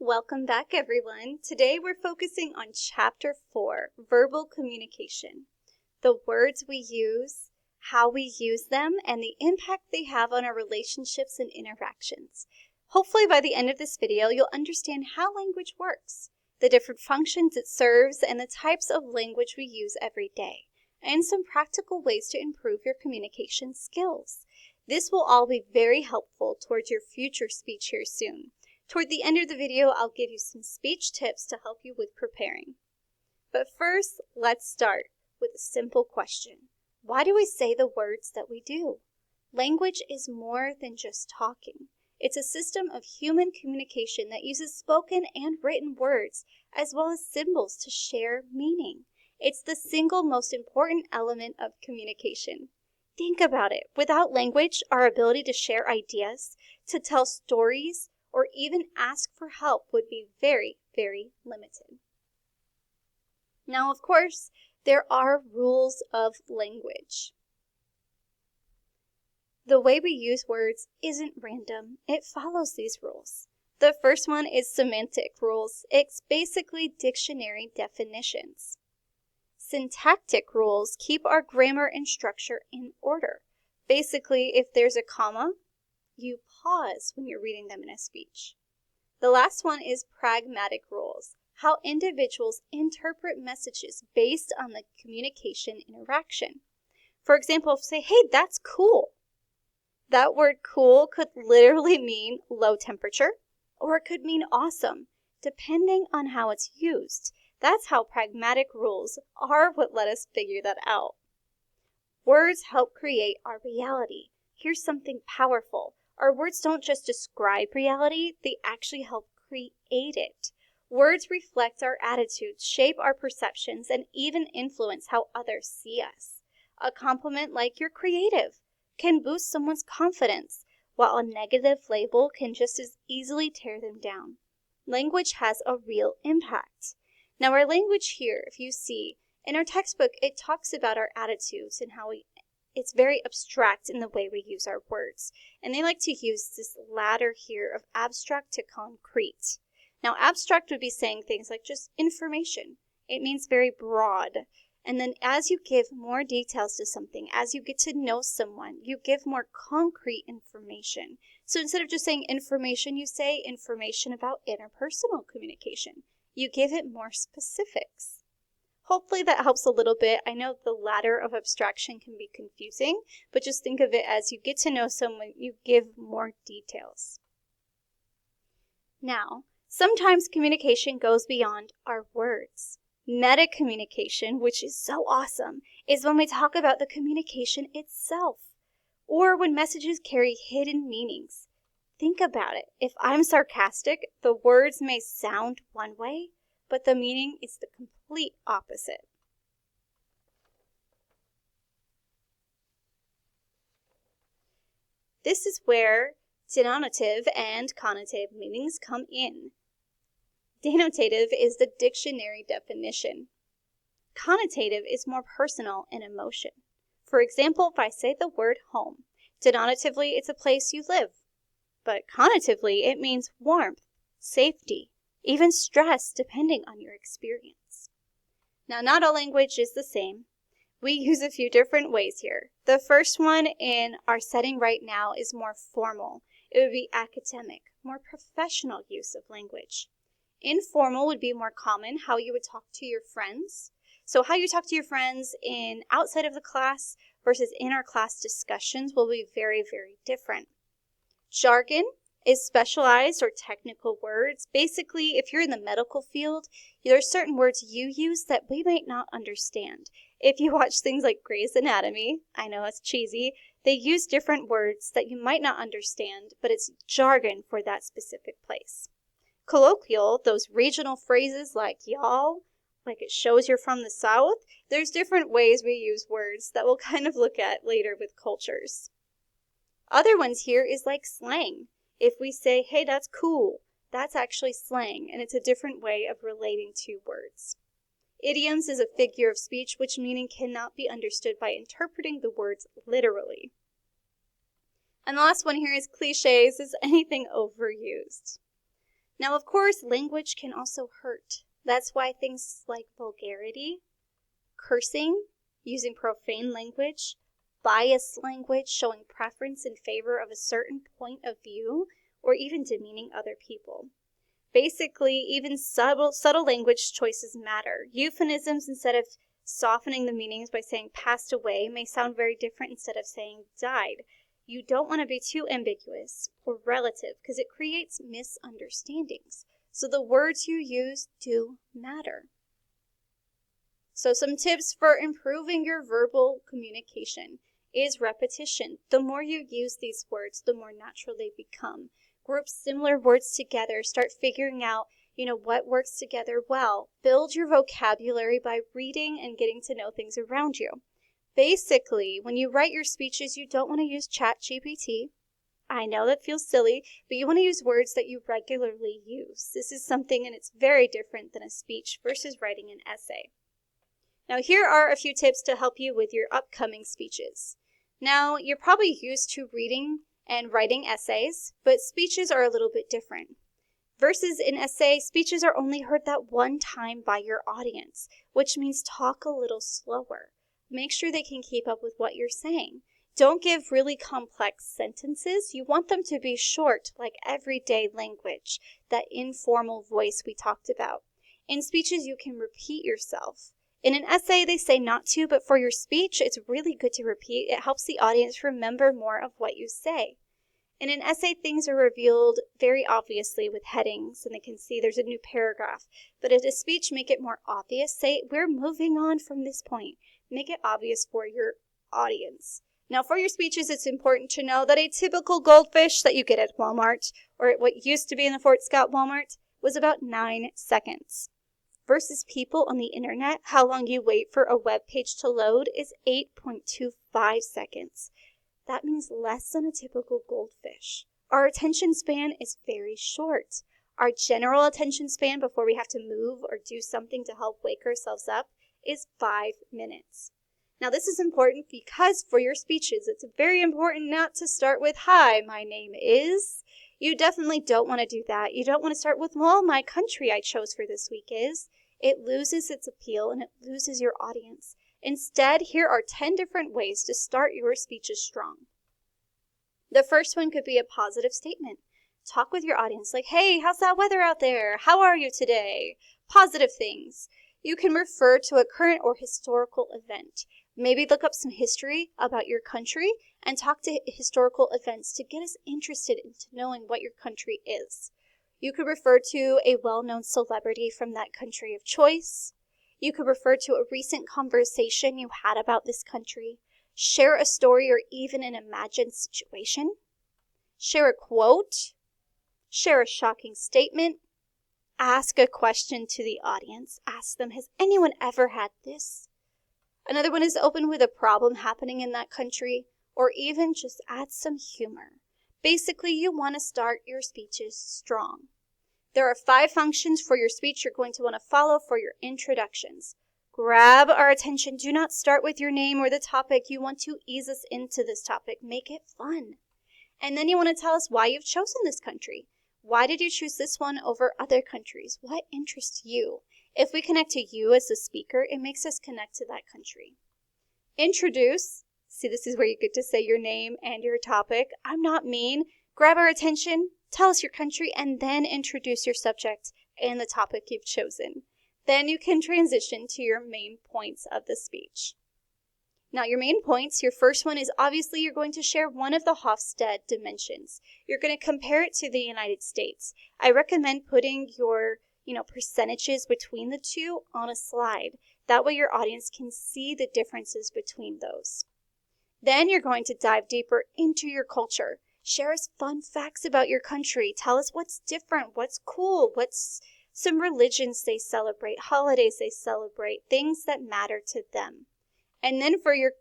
Welcome back, everyone. Today we're focusing on Chapter 4, Verbal Communication. The words we use, how we use them, and the impact they have on our relationships and interactions. Hopefully by the end of this video, you'll understand how language works, the different functions it serves, and the types of language we use every day, and some practical ways to improve your communication skills. This will all be very helpful towards your future speech here soon. Toward the end of the video, I'll give you some speech tips to help you with preparing. But first, let's start with a simple question. Why do we say the words that we do? Language is more than just talking. It's a system of human communication that uses spoken and written words, as well as symbols to share meaning. It's the single most important element of communication. Think about it. Without language, our ability to share ideas, to tell stories, or even ask for help would be very, very limited. Now, of course, there are rules of language. The way we use words isn't random. It follows these rules. The first one is semantic rules. It's basically dictionary definitions. Syntactic rules keep our grammar and structure in order. Basically, if there's a comma, you pause when you're reading them in a speech. The last one is pragmatic rules, how individuals interpret messages based on the communication interaction. For example, say, hey, that's cool. That word cool could literally mean low temperature, or it could mean awesome, depending on how it's used. That's how pragmatic rules are what let us figure that out. Words help create our reality. Here's something powerful. Our words don't just describe reality, they actually help create it. Words reflect our attitudes, shape our perceptions, and even influence how others see us. A compliment like "you're creative" can boost someone's confidence, while a negative label can just as easily tear them down. Language has a real impact. Now, our language here, if you see, in our textbook, it talks about our attitudes and how it's very abstract in the way we use our words. And they like to use this ladder here of abstract to concrete. Now, abstract would be saying things like just information. It means very broad. And then as you give more details to something, as you get to know someone, you give more concrete information. So instead of just saying information, you say information about interpersonal communication. You give it more specifics. Hopefully that helps a little bit. I know the ladder of abstraction can be confusing, but just think of it as you get to know someone, you give more details. Now, sometimes communication goes beyond our words. Meta communication, which is so awesome, is when we talk about the communication itself, or when messages carry hidden meanings. Think about it. If I'm sarcastic, the words may sound one way, but the meaning is the complete opposite. This is where denotative and connotative meanings come in. Denotative is the dictionary definition. Connotative is more personal and emotion. For example, if I say the word home, denotatively it's a place you live, but connotatively it means warmth, safety, even stress, depending on your experience. Now, not all language is the same. We use a few different ways here. The first one in our setting right now is more formal. It would be academic, more professional use of language. Informal would be more common, how you would talk to your friends. So how you talk to your friends outside of the class versus in our class discussions will be very, very different. Jargon is specialized or technical words. Basically, if you're in the medical field, there are certain words you use that we might not understand. If you watch things like Grey's Anatomy, I know it's cheesy, they use different words that you might not understand, but it's jargon for that specific place. Colloquial, those regional phrases like y'all, like it shows you're from the South, there's different ways we use words that we'll kind of look at later with cultures. Other ones here is like slang. If we say, hey, that's cool, that's actually slang, and it's a different way of relating to words. Idioms is a figure of speech which meaning cannot be understood by interpreting the words literally. And the last one here is cliches, is anything overused. Now, of course, language can also hurt. That's why things like vulgarity, cursing, using profane language, biased language, showing preference in favor of a certain point of view, or even demeaning other people. Basically, even subtle language choices matter. Euphemisms, instead of softening the meanings by saying passed away, may sound very different instead of saying died. You don't want to be too ambiguous or relative because it creates misunderstandings. So the words you use do matter. So some tips for improving your verbal communication is repetition. The more you use these words, the more natural they become. Group similar words together. Start figuring out, what works together well. Build your vocabulary by reading and getting to know things around you. Basically, when you write your speeches, you don't want to use ChatGPT. I know that feels silly, but you want to use words that you regularly use. This is something, and it's very different than a speech versus writing an essay. Now, here are a few tips to help you with your upcoming speeches. Now, you're probably used to reading and writing essays, but speeches are a little bit different. Versus an essay, speeches are only heard that one time by your audience, which means talk a little slower. Make sure they can keep up with what you're saying. Don't give really complex sentences. You want them to be short, like everyday language, that informal voice we talked about. In speeches, you can repeat yourself. In an essay, they say not to, but for your speech, it's really good to repeat. It helps the audience remember more of what you say. In an essay, things are revealed very obviously with headings, and they can see there's a new paragraph. But in a speech, make it more obvious. Say, we're moving on from this point. Make it obvious for your audience. Now, for your speeches, it's important to know that a typical goldfish that you get at Walmart, or what used to be in the Fort Scott Walmart, was about 9 seconds. Versus people on the internet, how long you wait for a web page to load is 8.25 seconds. That means less than a typical goldfish. Our attention span is very short. Our general attention span before we have to move or do something to help wake ourselves up is 5 minutes. Now, this is important because for your speeches, it's very important not to start with, "Hi, my name is." You definitely don't want to do that. You don't want to start with, "Well, my country I chose for this week is." It loses its appeal and it loses your audience. Instead, here are 10 different ways to start your speeches strong. The first one could be a positive statement. Talk with your audience like, "Hey, how's that weather out there? How are you today?" Positive things. You can refer to a current or historical event. Maybe look up some history about your country and talk to historical events to get us interested into knowing what your country is. You could refer to a well-known celebrity from that country of choice. You could refer to a recent conversation you had about this country. Share a story or even an imagined situation. Share a quote. Share a shocking statement. Ask a question to the audience. Ask them, "Has anyone ever had this?" Another one is open with a problem happening in that country, or even just add some humor. Basically, you want to start your speeches strong. There are 5 functions for your speech you're going to want to follow for your introductions. Grab our attention. Do not start with your name or the topic. You want to ease us into this topic. Make it fun. And then you want to tell us why you've chosen this country. Why did you choose this one over other countries? What interests you? If we connect to you as the speaker, it makes us connect to that country. Introduce. See, this is where you get to say your name and your topic. I'm not mean. Grab our attention, tell us your country, and then introduce your subject and the topic you've chosen. Then you can transition to your main points of the speech. Now, your main points, your first one is obviously you're going to share one of the Hofstede dimensions. You're going to compare it to the United States. I recommend putting your percentages between the two on a slide. That way your audience can see the differences between those. Then you're going to dive deeper into your culture. Share us fun facts about your country. Tell us what's different, what's cool, what's some religions they celebrate, holidays they celebrate, things that matter to them. And then for your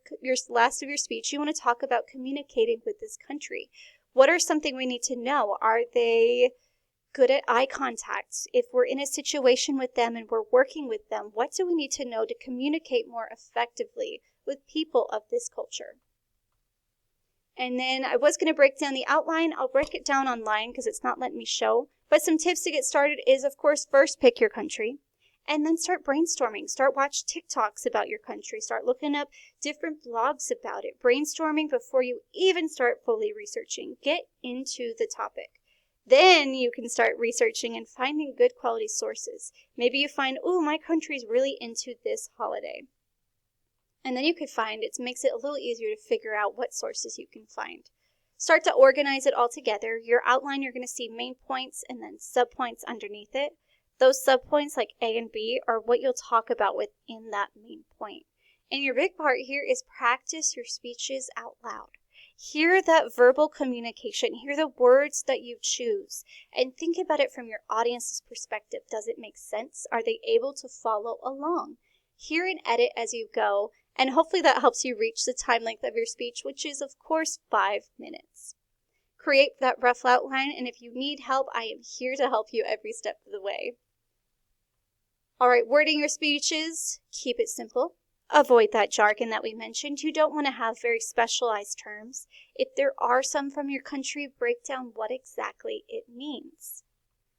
last of your speech, you want to talk about communicating with this country. What are something we need to know? Are they good at eye contact? If we're in a situation with them and we're working with them, what do we need to know to communicate more effectively with people of this culture? And then I was going to break down the outline. I'll break it down online because it's not letting me show, But some tips to get started is, of course, first pick your country and then start brainstorming. Start watching TikToks about your country. Start looking up different blogs about it. Brainstorming before you even start fully researching. Get into the topic. Then you can start researching and finding good quality sources. Maybe you find, oh, my country's really into this holiday. And then you could find it makes it a little easier to figure out what sources you can find. Start to organize it all together. Your outline, you're going to see main points and then subpoints underneath it. Those subpoints like A and B are what you'll talk about within that main point. And your big part here is practice your speeches out loud. Hear that verbal communication. Hear the words that you choose. And think about it from your audience's perspective. Does it make sense? Are they able to follow along? Hear and edit as you go. And hopefully that helps you reach the time length of your speech, which is, of course, 5 minutes. Create that rough outline, and if you need help, I am here to help you every step of the way. All right, wording your speeches, keep it simple. Avoid that jargon that we mentioned. You don't want to have very specialized terms. If there are some from your country, break down what exactly it means.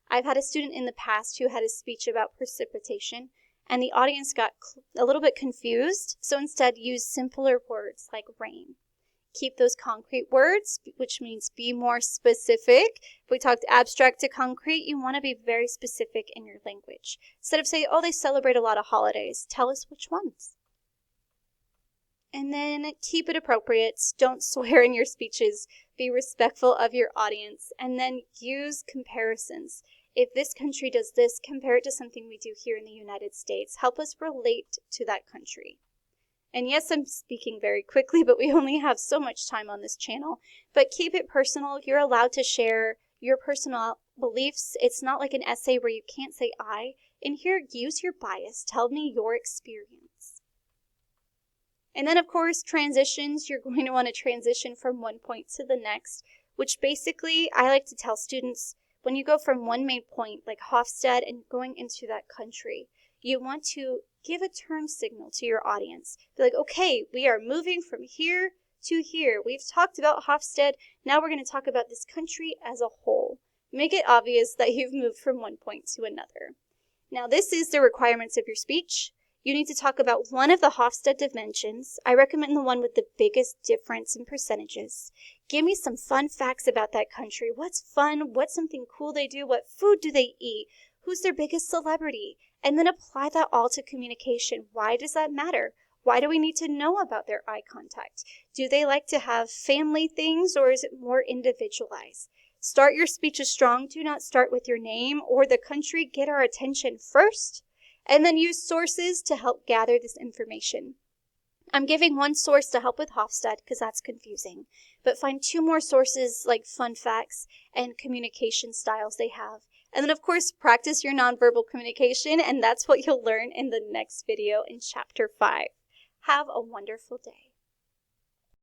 I've had a student in the past who had a speech about precipitation, and the audience got a little bit confused, so instead use simpler words like rain. Keep those concrete words, which means be more specific. If we talked abstract to concrete, you want to be very specific in your language. Instead of saying, oh, they celebrate a lot of holidays, tell us which ones. And then keep it appropriate. Don't swear in your speeches. Be respectful of your audience. And then use comparisons. If this country does this, compare it to something we do here in the United States. Help us relate to that country. And yes, I'm speaking very quickly, but we only have so much time on this channel. But keep it personal. You're allowed to share your personal beliefs. It's not like an essay where you can't say I. In here, use your bias. Tell me your experience. And then, of course, transitions. You're going to want to transition from one point to the next, which basically I like to tell students, when you go from one main point, like Hofstad, and going into that country, you want to give a turn signal to your audience. Be like, okay, we are moving from here to here. We've talked about Hofstad. Now we're going to talk about this country as a whole. Make it obvious that you've moved from one point to another. Now, this is the requirements of your speech. You need to talk about one of the Hofstad dimensions. I recommend the one with the biggest difference in percentages. Give me some fun facts about that country. What's fun? What's something cool they do? What food do they eat? Who's their biggest celebrity? And then apply that all to communication. Why does that matter? Why do we need to know about their eye contact? Do they like to have family things, or is it more individualized? Start your speeches strong. Do not start with your name or the country. Get our attention first. And then use sources to help gather this information. I'm giving one source to help with Hofstad because that's confusing. But find 2 more sources like fun facts and communication styles they have. And then, of course, practice your nonverbal communication, and that's what you'll learn in the next video in Chapter 5. Have a wonderful day.